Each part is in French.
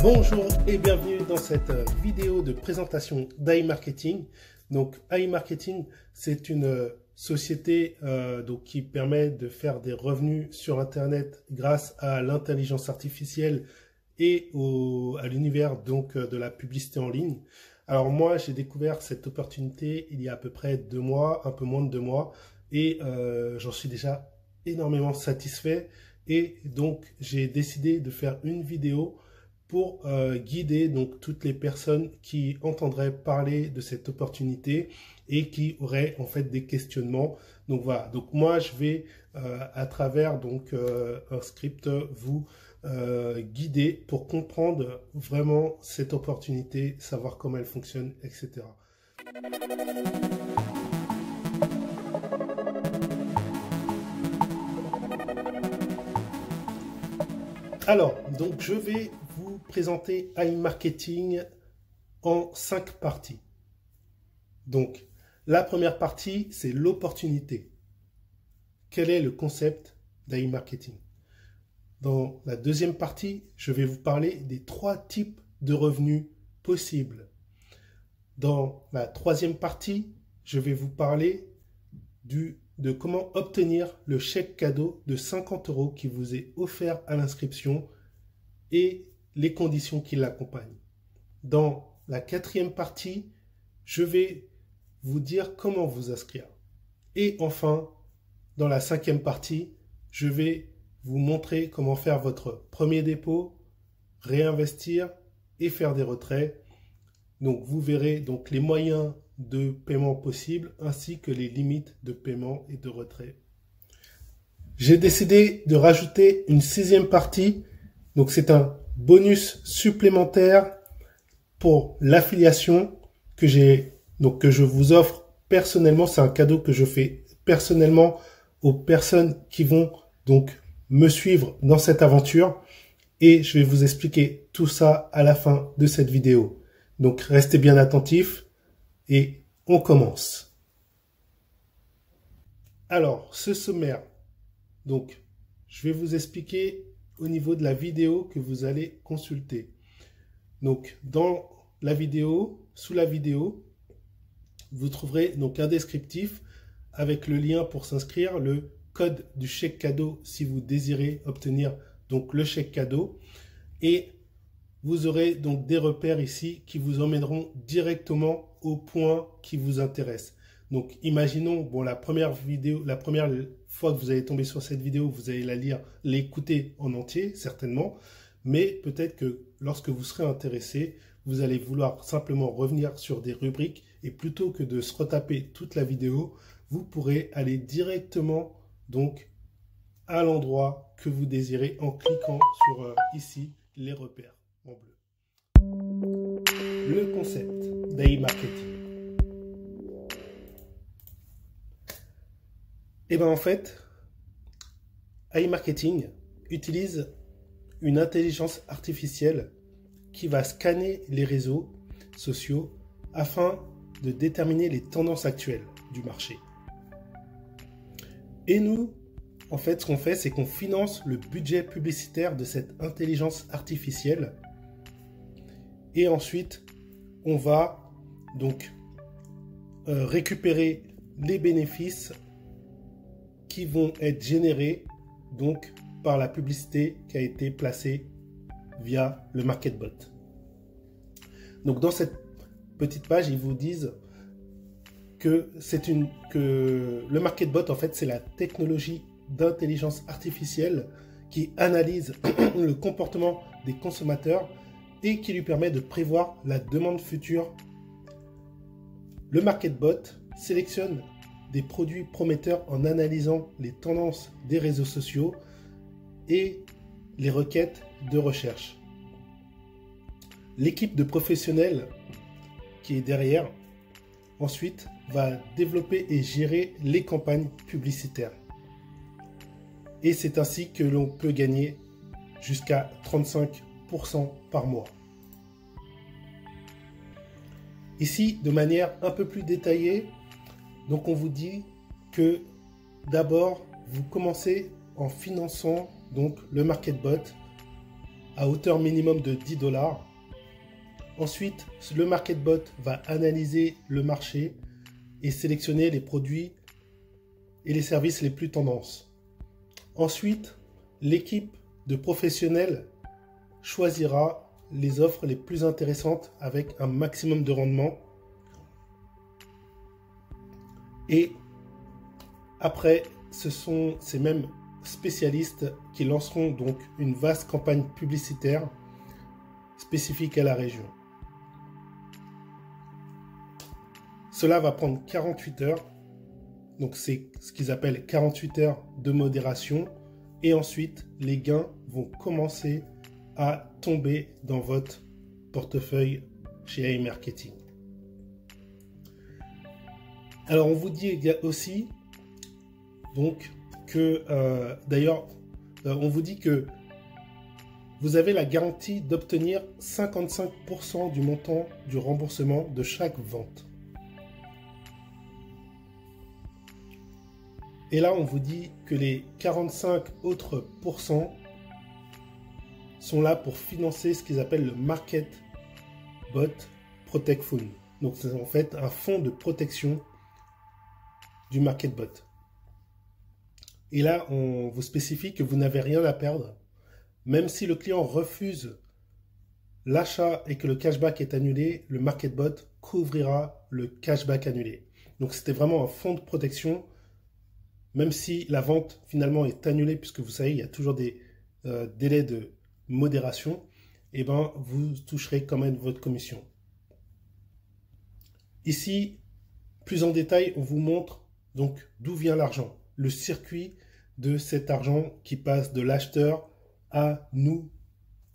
Bonjour et bienvenue dans cette vidéo de présentation d'AI Marketing. Donc AI Marketing, c'est une société qui permet de faire des revenus sur Internet grâce à l'intelligence artificielle et à l'univers de la publicité en ligne. Alors moi, j'ai découvert cette opportunité il y a à peu près 2 mois, un peu moins de 2 mois, et j'en suis déjà énormément satisfait. Et donc, j'ai décidé de faire une vidéo pour guider donc toutes les personnes qui entendraient parler de cette opportunité et qui auraient en fait des questionnements. Donc voilà, donc moi je vais à travers un script vous guider pour comprendre vraiment cette opportunité, savoir comment elle fonctionne, etc. Alors, donc je vais vous présenter AI Marketing en 5 parties. Donc, la première partie, c'est l'opportunité. Quel est le concept d'AI Marketing? Dans la deuxième partie, je vais vous parler des 3 types de revenus possibles. Dans la troisième partie, je vais vous parler de comment obtenir le chèque cadeau de 50 € qui vous est offert à l'inscription et les conditions qui l'accompagnent. Dans la quatrième partie, je vais vous dire comment vous inscrire. Et enfin, dans la cinquième partie, je vais vous montrer comment faire votre premier dépôt, réinvestir et faire des retraits. Donc vous verrez donc les moyens de paiement possibles ainsi que les limites de paiement et de retrait. J'ai décidé de rajouter une 6e partie. Donc c'est un bonus supplémentaire pour l'affiliation que je vous offre personnellement. C'est un cadeau que je fais personnellement aux personnes qui vont donc me suivre dans cette aventure. Et je vais vous expliquer tout ça à la fin de cette vidéo. Donc restez bien attentifs et on commence. Alors, ce sommaire, donc je vais vous expliquer au niveau de la vidéo que vous allez consulter. Donc dans la vidéo, sous la vidéo, vous trouverez donc un descriptif avec le lien pour s'inscrire, le code du chèque cadeau si vous désirez obtenir donc le chèque cadeau, et vous aurez donc des repères ici qui vous emmèneront directement au point qui vous intéresse. Donc imaginons, bon, la première fois que vous allez tomber sur cette vidéo, vous allez la lire, l'écouter en entier certainement, mais peut-être que lorsque vous serez intéressé, vous allez vouloir simplement revenir sur des rubriques et plutôt que de se retaper toute la vidéo, vous pourrez aller directement donc à l'endroit que vous désirez en cliquant sur ici les repères en bleu. Le concept d'AI Marketing. Et bien en fait, AI Marketing utilise une intelligence artificielle qui va scanner les réseaux sociaux afin de déterminer les tendances actuelles du marché. Et nous, en fait, ce qu'on fait, c'est qu'on finance le budget publicitaire de cette intelligence artificielle. Et ensuite, on va donc récupérer les bénéfices qui vont être générés donc par la publicité qui a été placée via le MarketBot. Donc dans cette petite page, ils vous disent que le MarketBot, en fait, c'est la technologie d'intelligence artificielle qui analyse le comportement des consommateurs et qui lui permet de prévoir la demande future. Le MarketBot sélectionne des produits prometteurs en analysant les tendances des réseaux sociaux et les requêtes de recherche. L'équipe de professionnels qui est derrière, ensuite, va développer et gérer les campagnes publicitaires. Et c'est ainsi que l'on peut gagner jusqu'à 35% par mois. Ici, de manière un peu plus détaillée, donc on vous dit que d'abord, vous commencez en finançant donc le MarketBot à hauteur minimum de 10 $. Ensuite, le MarketBot va analyser le marché et sélectionner les produits et les services les plus tendances. Ensuite, l'équipe de professionnels choisira les offres les plus intéressantes avec un maximum de rendement. Et après, ce sont ces mêmes spécialistes qui lanceront donc une vaste campagne publicitaire spécifique à la région. Cela va prendre 48 heures. Donc c'est ce qu'ils appellent 48 heures de modération. Et ensuite, les gains vont commencer à tomber dans votre portefeuille chez iMarketing. Alors on vous dit aussi donc que d'ailleurs on vous dit que vous avez la garantie d'obtenir 55% du montant du remboursement de chaque vente. Et là, on vous dit que les 45 autres pourcents sont là pour financer ce qu'ils appellent le MarketBot Protect Fund. Donc, c'est en fait un fonds de protection du MarketBot. Et là, on vous spécifie que vous n'avez rien à perdre. Même si le client refuse l'achat et que le cashback est annulé, le MarketBot couvrira le cashback annulé. Donc, c'était vraiment un fonds de protection. Même si la vente finalement est annulée, puisque vous savez, il y a toujours des délais de modération, et ben vous toucherez quand même votre commission. Ici, plus en détail, on vous montre donc d'où vient l'argent, le circuit de cet argent qui passe de l'acheteur à nous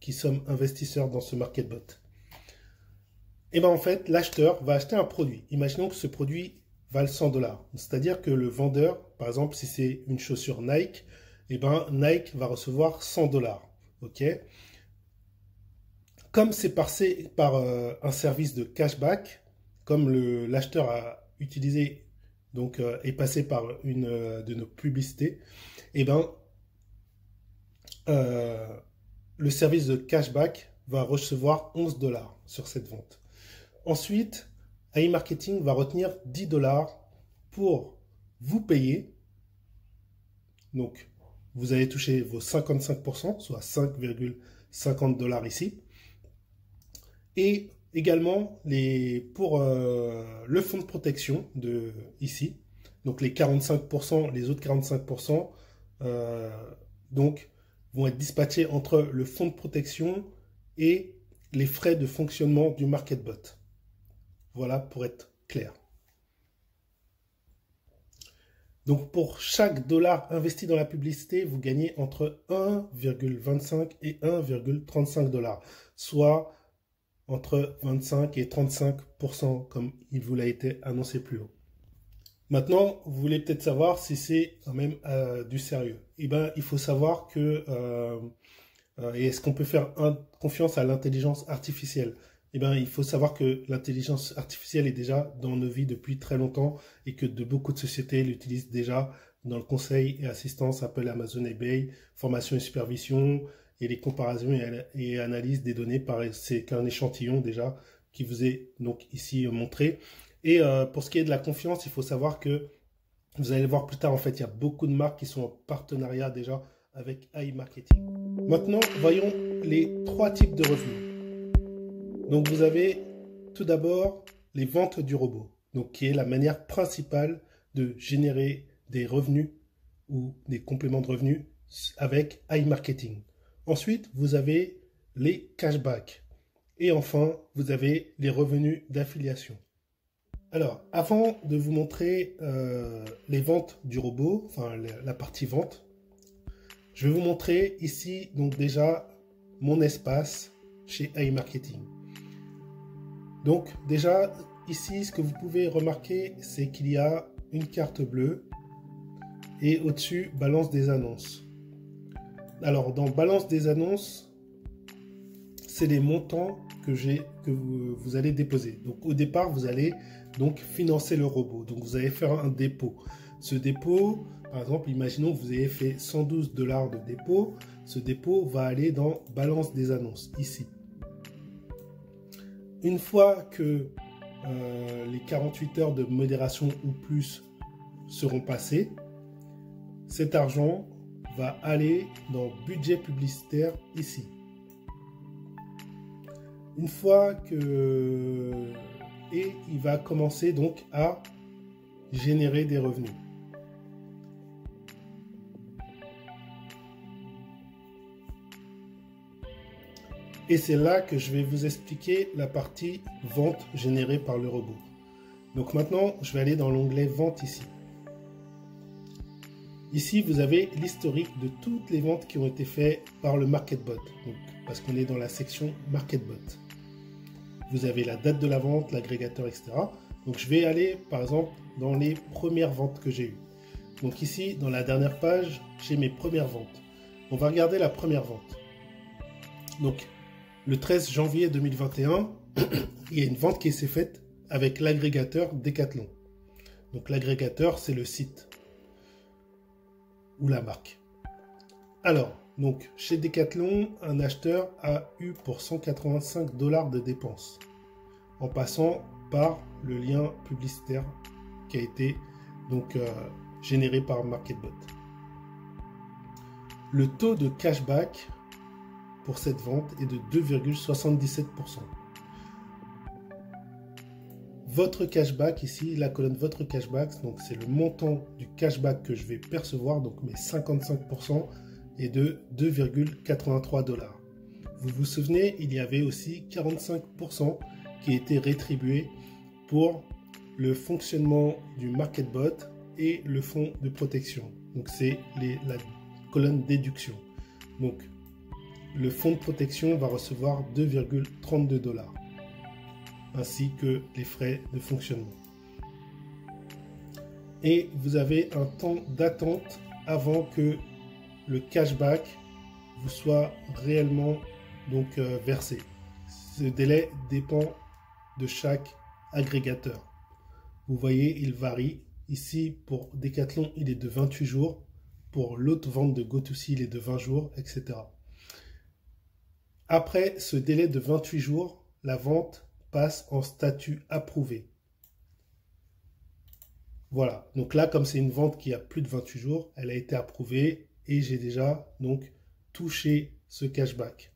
qui sommes investisseurs dans ce MarketBot. Et ben en fait, l'acheteur va acheter un produit. Imaginons que ce produit valent 100 $. C'est-à-dire que le vendeur, par exemple, si c'est une chaussure Nike, eh ben, Nike va recevoir 100 $. Ok. Comme c'est passé par un service de cashback, comme l'acheteur a utilisé, donc est passé par une de nos publicités, eh ben, le service de cashback va recevoir 11 $ sur cette vente. Ensuite, iMarketing va retenir 10 $ pour vous payer. Donc, vous allez toucher vos 55%, soit 5,50 $ ici. Et également pour le fonds de protection de ici. Donc, les 45%, les autres 45%, donc, vont être dispatchés entre le fonds de protection et les frais de fonctionnement du MarketBot. Voilà, pour être clair. Donc, pour chaque dollar investi dans la publicité, vous gagnez entre 1,25 et 1,35 $, soit entre 25 et 35%, comme il vous l'a été annoncé plus haut. Maintenant, vous voulez peut-être savoir si c'est quand même du sérieux. Eh bien, il faut savoir que, et est-ce qu'on peut faire confiance à l'intelligence artificielle? Eh bien, il faut savoir que l'intelligence artificielle est déjà dans nos vies depuis très longtemps et que beaucoup de sociétés l'utilisent déjà dans le conseil et assistance, Apple, Amazon, eBay, formation et supervision et les comparaisons et analyses des données. C'est qu'un échantillon déjà qui vous est donc ici montré. Et pour ce qui est de la confiance, il faut savoir que vous allez le voir plus tard, en fait, il y a beaucoup de marques qui sont en partenariat déjà avec iMarketing. Maintenant, voyons les 3 types de revenus. Donc, vous avez tout d'abord les ventes du robot, donc qui est la manière principale de générer des revenus ou des compléments de revenus avec iMarketing. Ensuite, vous avez les cashbacks. Et enfin, vous avez les revenus d'affiliation. Alors, avant de vous montrer les ventes du robot, enfin la partie vente, je vais vous montrer ici donc déjà mon espace chez iMarketing. Donc déjà ici, ce que vous pouvez remarquer, c'est qu'il y a une carte bleue et au-dessus balance des annonces. Alors dans balance des annonces, c'est les montants que vous allez déposer. Donc au départ, vous allez donc financer le robot. Donc vous allez faire un dépôt. Ce dépôt, par exemple, imaginons que vous avez fait 112 $ de dépôt. ce dépôt va aller dans balance des annonces, ici. Une fois que les 48 heures de modération ou plus seront passées, cet argent va aller dans budget publicitaire ici. Une fois que... Et il va commencer donc à générer des revenus. Et c'est là que je vais vous expliquer la partie vente générée par le robot. Donc maintenant, je vais aller dans l'onglet vente ici. Ici, vous avez l'historique de toutes les ventes qui ont été faites par le MarketBot. Donc, parce qu'on est dans la section MarketBot. Vous avez la date de la vente, l'agrégateur, etc. Donc je vais aller par exemple dans les premières ventes que j'ai eues. Donc ici, dans la dernière page, j'ai mes premières ventes. On va regarder la première vente. Donc le 13 janvier 2021, il y a une vente qui s'est faite avec l'agrégateur Decathlon. Donc l'agrégateur, c'est le site ou la marque. Alors, donc chez Decathlon, un acheteur a eu pour 185 $ de dépenses en passant par le lien publicitaire qui a été donc généré par MarketBot. Le taux de cashback pour cette vente est de 2,77%. Votre cashback ici, la colonne votre cashback, donc c'est le montant du cashback que je vais percevoir, donc mes 55% est de 2,83 $. Vous vous souvenez, il y avait aussi 45% qui étaient rétribués pour le fonctionnement du MarketBot et le fonds de protection. Donc c'est la colonne déduction. Donc le fonds de protection va recevoir 2,32 $, ainsi que les frais de fonctionnement. Et vous avez un temps d'attente avant que le cashback vous soit réellement donc versé. Ce délai dépend de chaque agrégateur. Vous voyez, il varie. Ici, pour Decathlon, il est de 28 jours. Pour l'autre vente de GoToSee, il est de 20 jours, etc. Après ce délai de 28 jours, la vente passe en statut approuvé. Voilà. Donc là, comme c'est une vente qui a plus de 28 jours, elle a été approuvée et j'ai déjà donc touché ce cashback.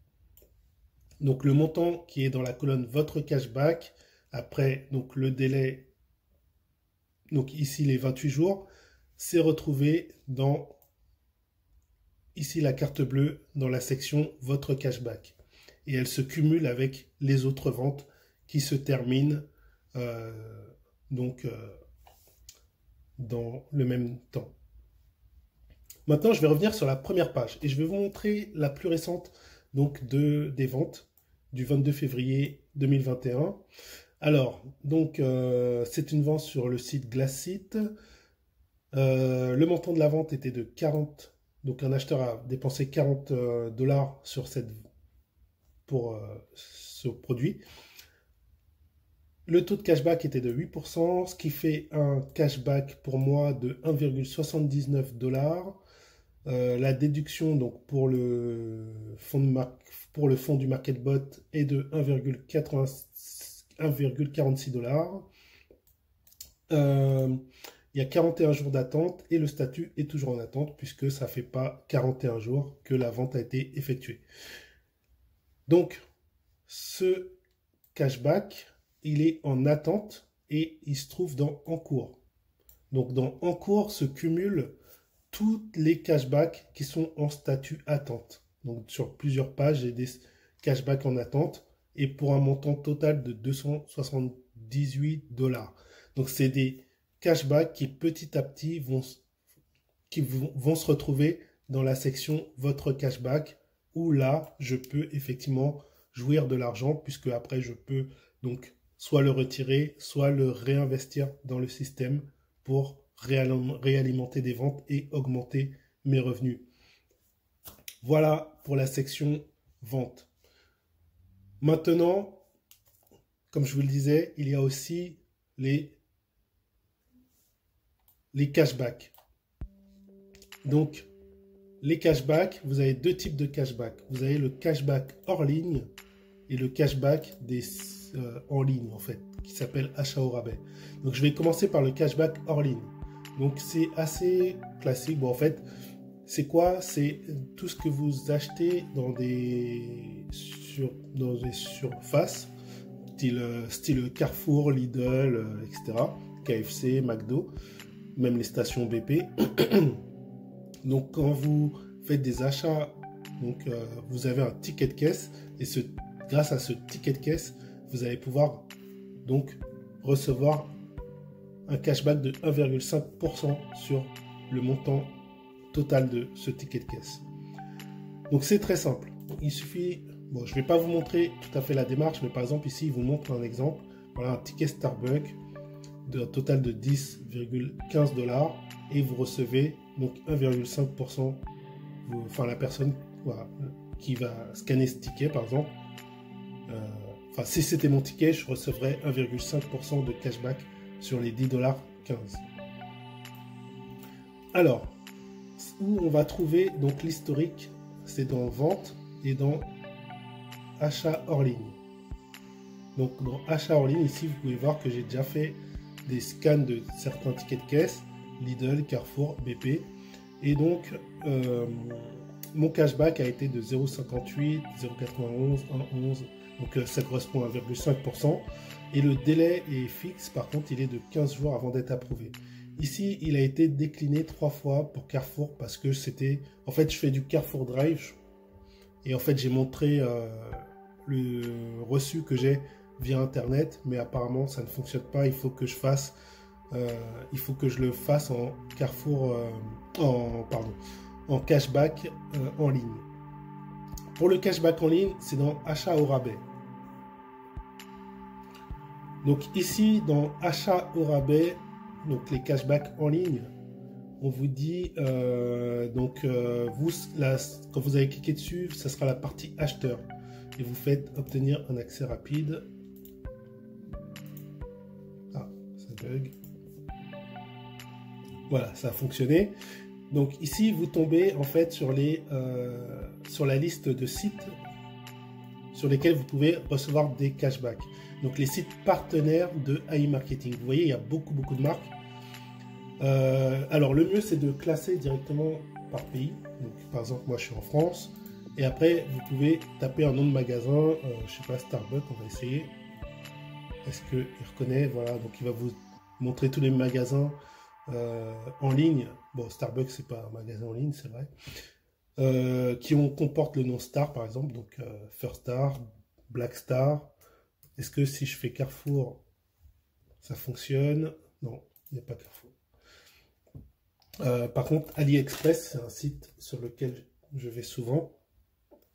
Donc le montant qui est dans la colonne votre cashback, après donc le délai, donc ici les 28 jours, c'est retrouvé dans ici la carte bleue dans la section votre cashback. Et elle se cumule avec les autres ventes qui se terminent dans le même temps. Maintenant, je vais revenir sur la première page et je vais vous montrer la plus récente donc des ventes du 22 février 2021. Alors, donc, c'est une vente sur le site Glassite. Le montant de la vente était de 40. Donc, un acheteur a dépensé 40 $ pour ce produit. Le taux de cashback était de 8%, ce qui fait un cashback pour moi de 1,79 $. La déduction donc pour le fonds du MarketBot est de 1,46 $. Il y a 41 jours d'attente et le statut est toujours en attente puisque ça ne fait pas 41 jours que la vente a été effectuée. Donc, ce cashback, il est en attente et il se trouve dans en cours. Donc, dans en cours se cumulent tous les cashbacks qui sont en statut attente. Donc, sur plusieurs pages, j'ai des cashbacks en attente et pour un montant total de 278 $. Donc, c'est des cashbacks qui petit à petit vont se retrouver dans la section votre cashback où là, je peux effectivement jouir de l'argent puisque après, je peux donc soit le retirer, soit le réinvestir dans le système pour réalimenter des ventes et augmenter mes revenus. Voilà pour la section vente. Maintenant, comme je vous le disais, il y a aussi les cashbacks. Donc, les cashbacks, vous avez deux types de cashback. Vous avez le cashback hors ligne et le cashback en ligne, en fait, qui s'appelle achat au rabais. Donc, je vais commencer par le cashback hors ligne. Donc, c'est assez classique. Bon, en fait, c'est quoi? C'est tout ce que vous achetez dans des surfaces, style Carrefour, Lidl, etc., KFC, McDo, même les stations BP. Donc, quand vous faites des achats, donc, vous avez un ticket de caisse et grâce à ce ticket de caisse, vous allez pouvoir donc recevoir un cashback de 1,5% sur le montant total de ce ticket de caisse. Donc, c'est très simple. Il suffit, bon, je ne vais pas vous montrer tout à fait la démarche, mais par exemple, ici, il vous montre un exemple. Voilà, un ticket Starbucks d'un total de 10,15 $, et vous recevez donc 1,5%. Enfin, la personne, voilà, qui va scanner ce ticket, par exemple, enfin, si c'était mon ticket, je recevrais 1,5% de cashback sur les 10,15 $. Alors, où on va trouver donc l'historique, c'est dans vente et dans achat hors ligne. Donc, dans achat hors ligne, ici, vous pouvez voir que j'ai déjà fait des scans de certains tickets de caisse, Lidl, Carrefour, BP. Et donc, mon cashback a été de 0,58, 0,91, 1,11. Donc, ça correspond à 1,5%. Et le délai est fixe. Par contre, il est de 15 jours avant d'être approuvé. Ici, il a été décliné 3 fois pour Carrefour parce que c'était... En fait, je fais du Carrefour Drive. Et en fait, j'ai montré le reçu que j'ai via Internet. Mais apparemment, ça ne fonctionne pas. Il faut que je fasse... il faut que je le fasse en Carrefour... en cashback en ligne. Pour le cashback en ligne, c'est dans achat au rabais. Donc ici, dans achat au rabais, donc les cashbacks en ligne, on vous dit, quand vous avez cliqué dessus, ça sera la partie acheteur. Et vous faites obtenir un accès rapide. Ah, ça bug. Voilà, ça a fonctionné. Donc ici, vous tombez en fait sur la liste de sites sur lesquels vous pouvez recevoir des cashbacks. Donc les sites partenaires de AI Marketing. Vous voyez, il y a beaucoup de marques. Alors le mieux, c'est de classer directement par pays. Donc par exemple, moi je suis en France. Et après, vous pouvez taper un nom de magasin. Je sais pas, Starbucks, on va essayer. Est-ce qu'il reconnaît? Voilà, donc il va vous montrer tous les magasins en ligne. Bon, Starbucks, c'est pas un magasin en ligne, c'est vrai. Qui comportent le nom Star, par exemple. Donc, First Star, Black Star. Est-ce que si je fais Carrefour, ça fonctionne? Non, il n'y a pas Carrefour. Par contre, AliExpress, c'est un site sur lequel je vais souvent.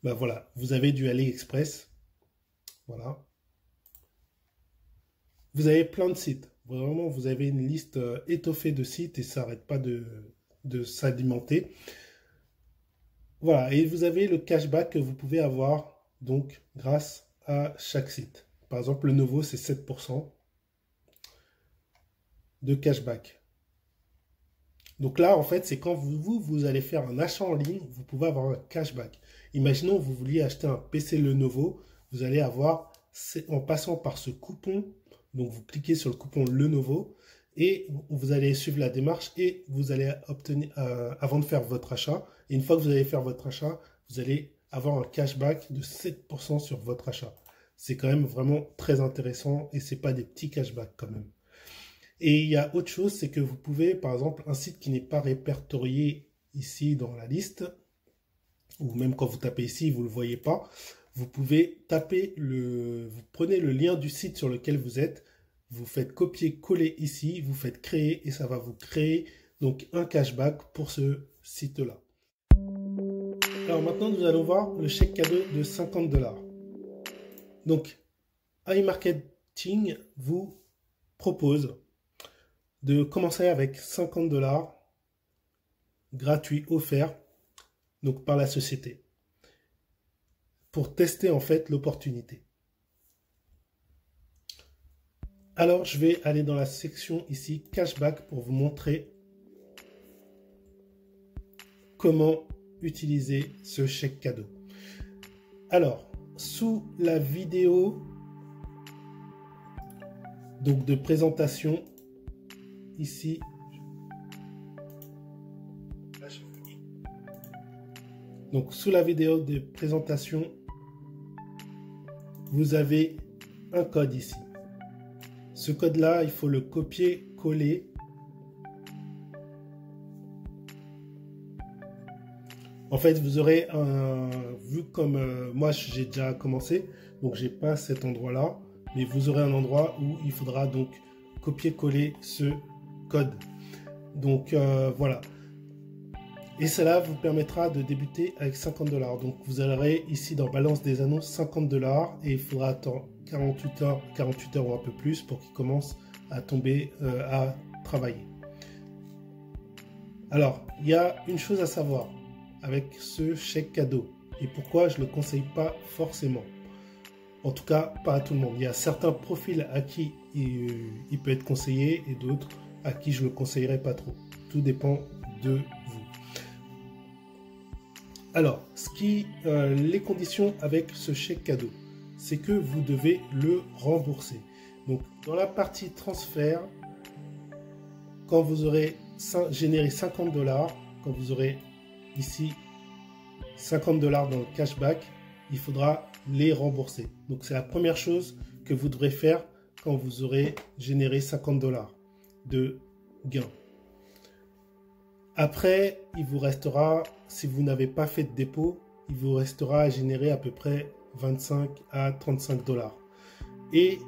Ben voilà, vous avez du AliExpress. Voilà. Vous avez plein de sites. Vraiment, vous avez une liste étoffée de sites et ça n'arrête pas de s'alimenter. Voilà, et vous avez le cashback que vous pouvez avoir donc grâce à chaque site. Par exemple, le Novo, c'est 7% de cashback. Donc là, en fait, c'est quand vous allez faire un achat en ligne, vous pouvez avoir un cashback. Imaginons que vous vouliez acheter un PC Lenovo, vous allez avoir, en passant par ce coupon, donc vous cliquez sur le coupon Lenovo et vous allez suivre la démarche et vous allez obtenir, avant de faire votre achat, et une fois que vous allez faire votre achat, vous allez avoir un cashback de 7% sur votre achat. C'est quand même vraiment très intéressant et c'est pas des petits cashbacks quand même. Et il y a autre chose, c'est que vous pouvez, par exemple, un site qui n'est pas répertorié ici dans la liste, ou même quand vous tapez ici, vous ne le voyez pas, vous pouvez taper vous prenez le lien du site sur lequel vous êtes, vous faites copier-coller ici, vous faites créer et ça va vous créer donc un cashback pour ce site-là. Alors maintenant, nous allons voir le chèque cadeau de 50 $. Donc, AI Marketing vous propose de commencer avec 50 $ gratuits offerts donc par la société pour tester en fait l'opportunité. Alors je vais aller dans la section ici cashback pour vous montrer comment utiliser ce chèque cadeau. Alors, sous la vidéo donc de présentation, ici, donc sous la vidéo de présentation, vous avez un code ici. Ce code-là, il faut le copier-coller. En fait, vous aurez vu comme moi j'ai déjà commencé, donc j'ai pas cet endroit-là, mais vous aurez un endroit où il faudra donc copier-coller ce code. Donc voilà. Et cela vous permettra de débuter avec 50 $. Donc vous aurez ici dans balance des annonces 50 $ et il faudra attendre 48 heures ou un peu plus pour qu'il commence à tomber, à travailler. Alors, il y a une chose à savoir avec ce chèque cadeau et pourquoi je ne le conseille pas forcément. En tout cas, pas à tout le monde. Il y a certains profils à qui il peut être conseillé et d'autres à qui je ne le conseillerais pas trop. Tout dépend de vous. Alors, les conditions avec ce chèque cadeau, c'est que vous devez le rembourser. Donc, dans la partie transfert, quand vous aurez généré 50 $, quand vous aurez ici 50 $ dans le cashback, il faudra les rembourser. Donc, c'est la première chose que vous devrez faire quand vous aurez généré 50 $ de gain. Après, il vous restera, si vous n'avez pas fait de dépôt, il vous restera à générer à peu près 25 à 35 $. Et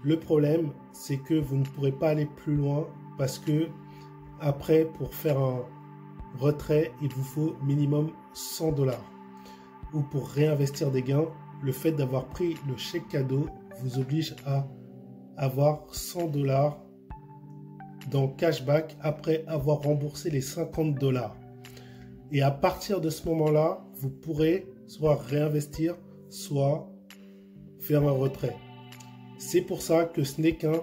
le problème, c'est que vous ne pourrez pas aller plus loin parce que après, pour faire un retrait, il vous faut minimum 100 $. Ou pour réinvestir des gains, le fait d'avoir pris le chèque cadeau vous oblige à avoir 100 $ dans cashback après avoir remboursé les 50 $. Et à partir de ce moment-là, vous pourrez soit réinvestir, soit faire un retrait. C'est pour ça que ce n'est qu'un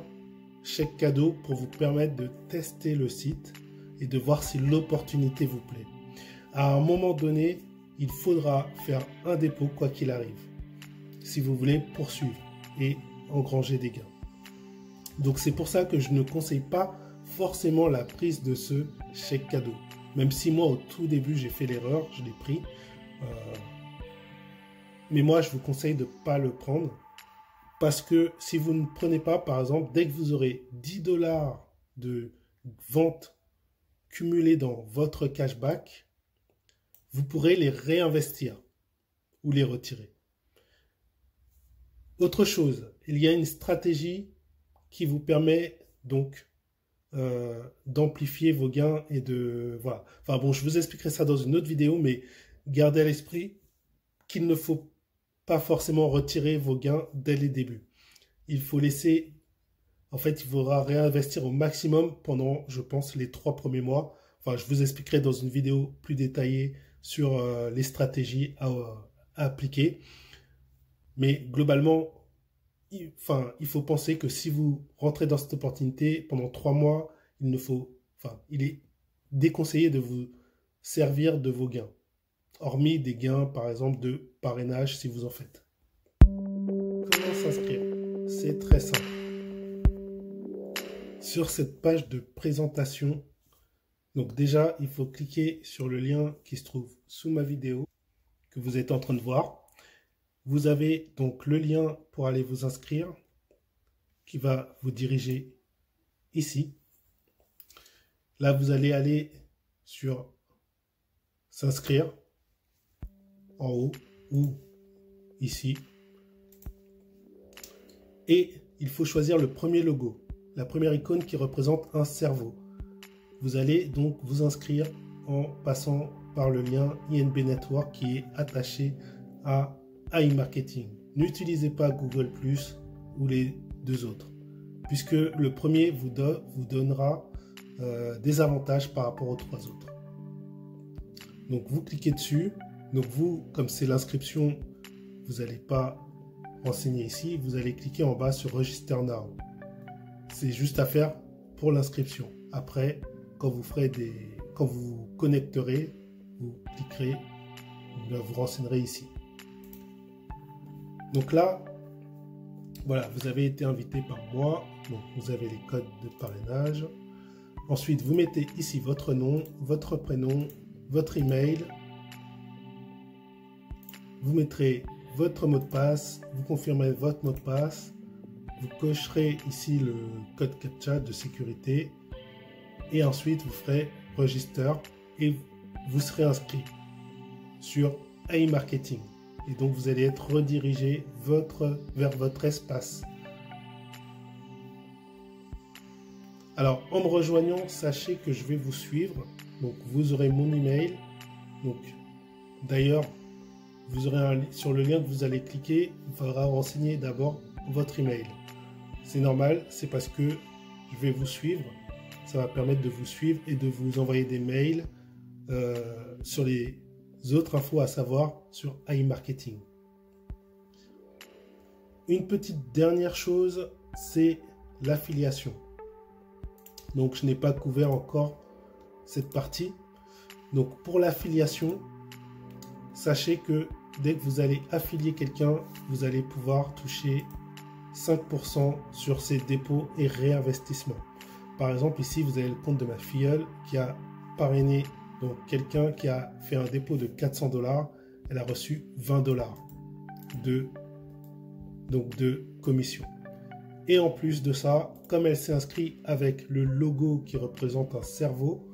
chèque cadeau pour vous permettre de tester le site et de voir si l'opportunité vous plaît. À un moment donné, il faudra faire un dépôt quoi qu'il arrive, si vous voulez poursuivre et engranger des gains. Donc c'est pour ça que je ne conseille pas forcément la prise de ce chèque cadeau. Même si moi au tout début j'ai fait l'erreur, je l'ai pris. Mais moi je vous conseille de ne pas le prendre. Parce que si vous ne prenez pas, par exemple, dès que vous aurez 10 $ de vente cumulée dans votre cashback, vous pourrez les réinvestir ou les retirer. Autre chose, il y a une stratégie qui vous permet donc d'amplifier vos gains et de... Voilà. Enfin bon, je vous expliquerai ça dans une autre vidéo, mais gardez à l'esprit qu'il ne faut pas forcément retirer vos gains dès les débuts. Il faut laisser... En fait, il faudra réinvestir au maximum pendant, je pense, les 3 premiers mois. Enfin, je vous expliquerai dans une vidéo plus détaillée sur les stratégies à appliquer. Mais globalement, il faut penser que si vous rentrez dans cette opportunité pendant 3 mois, il est déconseillé de vous servir de vos gains. Hormis des gains, par exemple, de parrainage si vous en faites. Comment s'inscrire? C'est très simple. Sur cette page de présentation, donc déjà, il faut cliquer sur le lien qui se trouve sous ma vidéo que vous êtes en train de voir. Vous avez donc le lien pour aller vous inscrire qui va vous diriger ici. Là, vous allez aller sur s'inscrire en haut ou ici. Et il faut choisir le premier logo, la première icône qui représente un cerveau. Vous allez donc vous inscrire en passant par le lien INB Network qui est attaché à iMarketing. N'utilisez pas Google+ ou les deux autres, puisque le premier vous donnera des avantages par rapport aux 3 autres. Donc vous cliquez dessus. Donc vous, comme c'est l'inscription, vous n'allez pas renseigner ici. Vous allez cliquer en bas sur Register Now. C'est juste à faire pour l'inscription. Après, quand vous vous connecterez, vous cliquerez vous renseignerez ici. Donc là, voilà, vous avez été invité par moi. Donc vous avez les codes de parrainage. Ensuite, vous mettez ici votre nom, votre prénom, votre email. Vous mettrez votre mot de passe, vous confirmez votre mot de passe. Vous cocherez ici le code CAPTCHA de sécurité. Et ensuite, vous ferez Register et vous serez inscrit sur AI Marketing. Et donc, vous allez être redirigé vers votre espace. Alors, en me rejoignant, sachez que je vais vous suivre. Donc, vous aurez mon email. Donc, d'ailleurs, vous aurez sur le lien que vous allez cliquer, il faudra renseigner d'abord votre email. C'est normal, c'est parce que je vais vous suivre. Ça va permettre de vous suivre et de vous envoyer des mails sur les autres infos à savoir sur AI Marketing. Une petite dernière chose, c'est l'affiliation. Donc, je n'ai pas couvert encore cette partie. Donc, pour l'affiliation, sachez que dès que vous allez affilier quelqu'un, vous allez pouvoir toucher 5% sur ses dépôts et réinvestissements. Par exemple, ici, vous avez le compte de ma filleule qui a parrainé donc quelqu'un qui a fait un dépôt de 400 $. Elle a reçu 20 $ de commission. Et en plus de ça, comme elle s'est inscrite avec le logo qui représente un cerveau,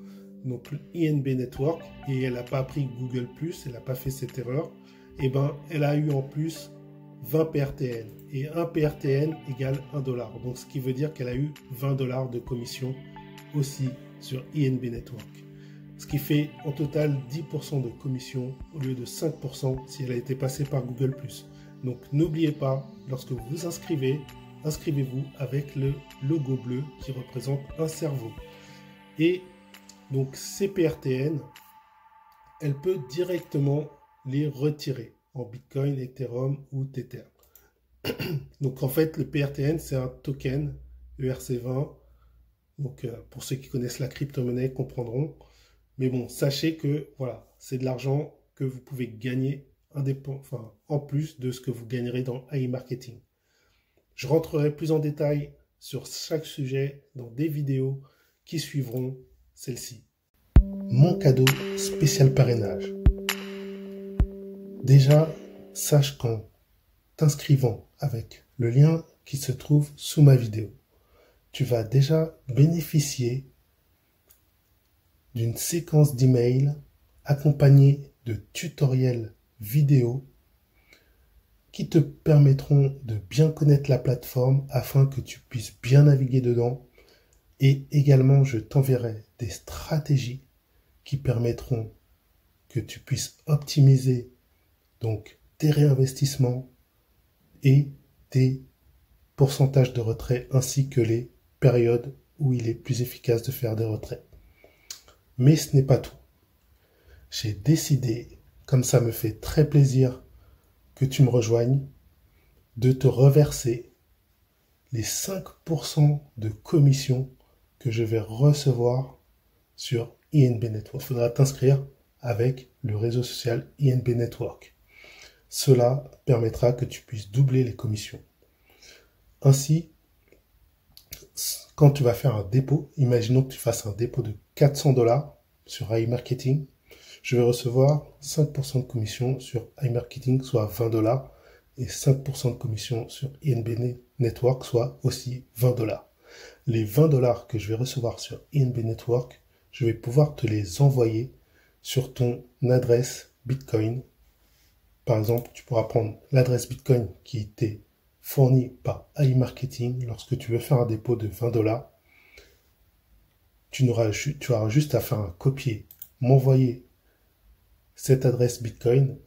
donc INB Network, et elle n'a pas pris Google+, elle n'a pas fait cette erreur, et ben elle a eu en plus 20 PRTN. Et 1 PRTN égale 1 $. Donc ce qui veut dire qu'elle a eu 20 $ de commission aussi sur INB Network. Ce qui fait en total 10% de commission au lieu de 5% si elle a été passée par Google+. Donc n'oubliez pas, lorsque vous vous inscrivez, inscrivez-vous avec le logo bleu qui représente un cerveau. Et donc ces PRTN, elle peut directement les retirer en Bitcoin, Ethereum ou Tether. Donc en fait, le PRTN, c'est un token ERC20. Donc pour ceux qui connaissent la crypto-monnaie comprendront. Mais bon, sachez que voilà, c'est de l'argent que vous pouvez gagner en plus de ce que vous gagnerez dans AI Marketing. Je rentrerai plus en détail sur chaque sujet dans des vidéos qui suivront celle-ci. Mon cadeau spécial parrainage. Déjà, sache qu'en t'inscrivant avec le lien qui se trouve sous ma vidéo, tu vas déjà bénéficier d'une séquence d'emails accompagnée de tutoriels vidéo qui te permettront de bien connaître la plateforme afin que tu puisses bien naviguer dedans. Et également, je t'enverrai des stratégies qui permettront que tu puisses optimiser donc tes réinvestissements et tes pourcentages de retrait ainsi que les périodes où il est plus efficace de faire des retraits. Mais ce n'est pas tout. J'ai décidé, comme ça me fait très plaisir que tu me rejoignes, de te reverser les 5% de commission que je vais recevoir sur INB Network. Il faudra t'inscrire avec le réseau social INB Network. Cela permettra que tu puisses doubler les commissions. Ainsi, quand tu vas faire un dépôt, imaginons que tu fasses un dépôt de 400 $ sur AI Marketing, je vais recevoir 5% de commission sur AI Marketing, soit 20 $, et 5% de commission sur INB Network, soit aussi 20 $. Les 20 $ que je vais recevoir sur INB Network, je vais pouvoir te les envoyer sur ton adresse Bitcoin. Par exemple, tu pourras prendre l'adresse Bitcoin qui t'est fournie par AI Marketing. Lorsque tu veux faire un dépôt de 20 $, tu auras juste à faire un copier, m'envoyer cette adresse Bitcoin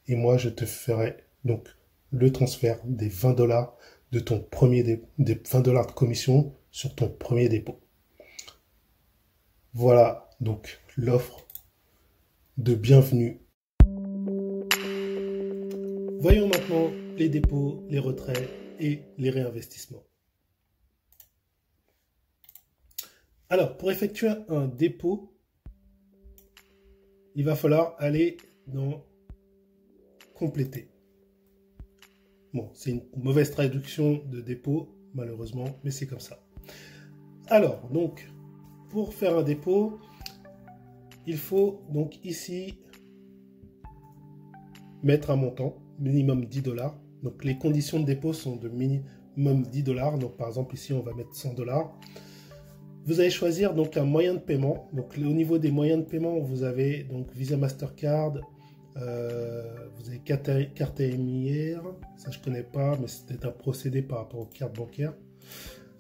et moi je te ferai donc le transfert des 20 $ de ton des 20 $ de commission sur ton premier dépôt. Voilà donc l'offre de bienvenue. Voyons maintenant les dépôts, les retraits et les réinvestissements. Alors, pour effectuer un dépôt, il va falloir aller dans complété. Bon, c'est une mauvaise traduction de dépôt, malheureusement, mais c'est comme ça. Alors, donc, pour faire un dépôt, il faut donc ici mettre un montant, minimum 10 $. Donc, les conditions de dépôt sont de minimum 10 $. Donc, par exemple, ici, on va mettre 100 $. Vous allez choisir donc un moyen de paiement. Donc, au niveau des moyens de paiement, vous avez donc Visa, Mastercard, vous avez carte AMIR, ça je connais pas, mais c'est un procédé par rapport aux cartes bancaires.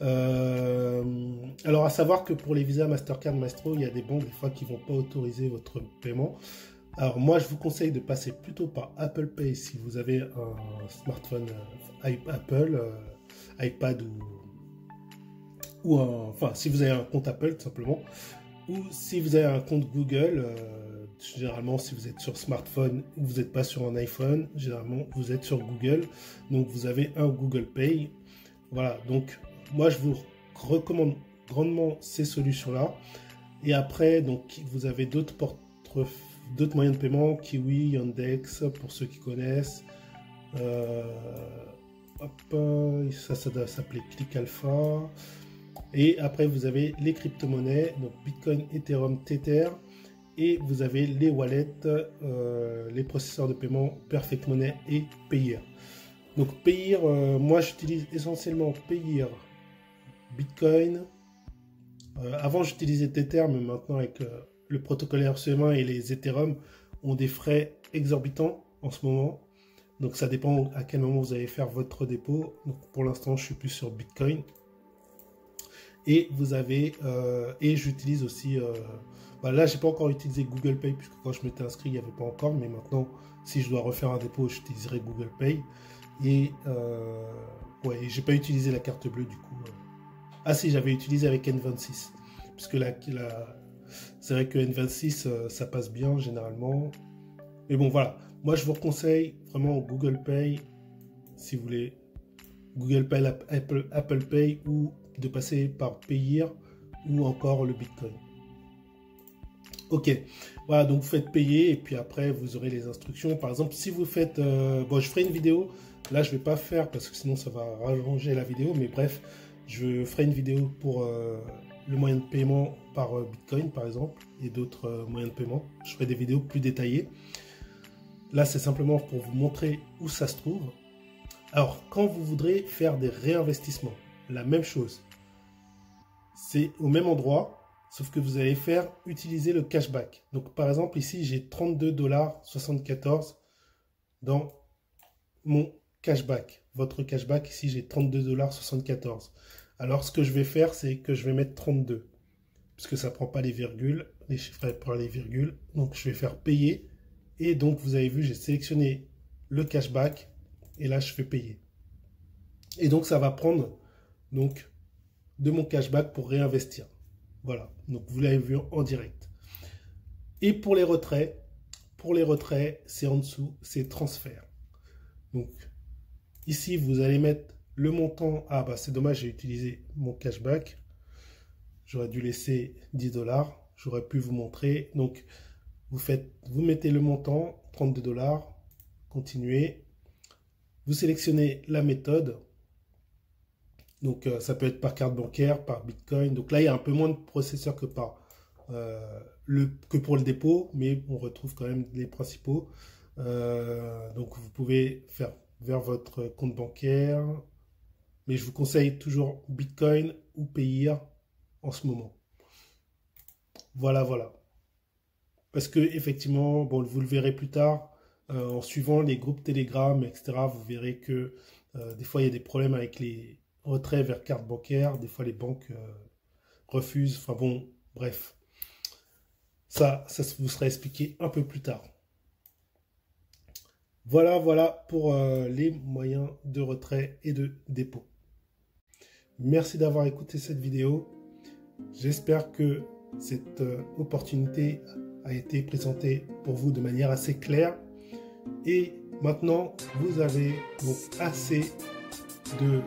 Alors à savoir que pour les Visa, Mastercard, Maestro, il y a des banques des fois qui vont pas autoriser votre paiement. Alors moi je vous conseille de passer plutôt par Apple Pay si vous avez un smartphone Apple, iPad enfin si vous avez un compte Apple tout simplement, ou si vous avez un compte Google. Généralement, si vous êtes sur smartphone ou vous n'êtes pas sur un iPhone, généralement vous êtes sur Google, donc vous avez un Google Pay. Voilà, donc moi je vous recommande grandement ces solutions-là. Et après, donc vous avez d'autres moyens de paiement, Kiwi, Yandex, pour ceux qui connaissent. Ça doit s'appeler Click Alpha. Et après, vous avez les crypto-monnaies, donc Bitcoin, Ethereum, Tether. Et vous avez les wallets, les processeurs de paiement Perfect Money et Payeer. Donc Payeer, moi j'utilise essentiellement Payeer, Bitcoin. Avant j'utilisais Tether, mais maintenant avec le protocole RC20 et les Ethereum ont des frais exorbitants en ce moment. Donc ça dépend à quel moment vous allez faire votre dépôt. Donc pour l'instant je suis plus sur Bitcoin. Et vous avez, et j'utilise aussi, là j'ai pas encore utilisé Google Pay puisque quand je m'étais inscrit il n'y avait pas encore, mais maintenant si je dois refaire un dépôt j'utiliserai Google Pay. Et ouais, j'ai pas utilisé la carte bleue du coup. Ah si, j'avais utilisé avec N26, puisque c'est vrai que N26 ça passe bien généralement. Mais bon voilà, moi je vous conseille vraiment Google Pay si vous voulez. Google Pay, Apple Pay, ou de passer par Payeer ou encore le Bitcoin. Ok, voilà, donc vous faites payer et puis après vous aurez les instructions. Par exemple, si vous faites, bon, je ferai une vidéo. Là, je vais pas faire parce que sinon ça va rallonger la vidéo. Mais bref, je ferai une vidéo pour le moyen de paiement par Bitcoin, par exemple, et d'autres moyens de paiement. Je ferai des vidéos plus détaillées. Là, c'est simplement pour vous montrer où ça se trouve. Alors, quand vous voudrez faire des réinvestissements, la même chose. C'est au même endroit, sauf que vous allez faire utiliser le cashback. Donc, par exemple, ici, j'ai 32,74 $ dans mon cashback. Votre cashback, ici, j'ai 32,74 $. Alors, ce que je vais faire, c'est que je vais mettre 32, puisque ça ne prend pas les virgules, les chiffres prennent les virgules. Donc, je vais faire payer. Et donc, vous avez vu, j'ai sélectionné le cashback. Et là, je fais payer. Et donc, ça va prendre donc, de mon cashback pour réinvestir. Voilà. Donc, vous l'avez vu en direct. Et pour les retraits, c'est en dessous, c'est transfert. Donc, ici, vous allez mettre le montant. Ah, bah, c'est dommage, j'ai utilisé mon cashback. J'aurais dû laisser 10 $. J'aurais pu vous montrer. Donc, vous mettez le montant, 32 $. Continuez. Vous sélectionnez la méthode. Donc, ça peut être par carte bancaire, par Bitcoin. Donc là, il y a un peu moins de processeurs que pour le dépôt, mais on retrouve quand même les principaux. Donc, vous pouvez faire vers votre compte bancaire. Mais je vous conseille toujours Bitcoin ou Payeer en ce moment. Voilà, voilà. Parce que effectivement, bon, vous le verrez plus tard. En suivant les groupes Telegram, etc., vous verrez que des fois, il y a des problèmes avec les retraits vers carte bancaire. Des fois, les banques refusent. Enfin bon, bref. Ça vous sera expliqué un peu plus tard. Voilà, voilà pour les moyens de retrait et de dépôt. Merci d'avoir écouté cette vidéo. J'espère que cette opportunité a été présentée pour vous de manière assez claire. Et maintenant, vous avez donc assez de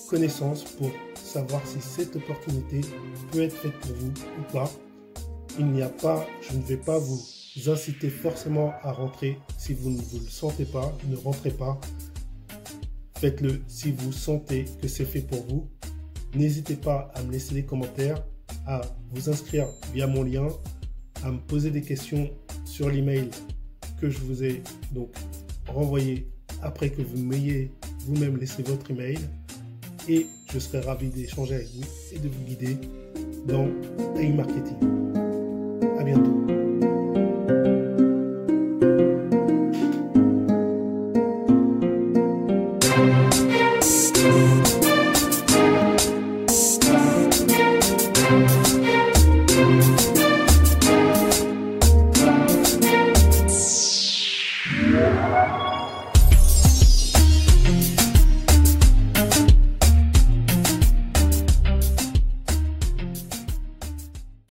connaissances pour savoir si cette opportunité peut être faite pour vous ou pas. Je ne vais pas vous inciter forcément à rentrer. Si vous ne vous le sentez pas, ne rentrez pas. Faites-le si vous sentez que c'est fait pour vous. N'hésitez pas à me laisser des commentaires, à vous inscrire via mon lien, à me poser des questions sur l'email que je vous ai donc renvoyé après que vous m'ayez vous-même laissé votre email. Et je serai ravi d'échanger avec vous et de vous guider dans AI Marketing. À bientôt.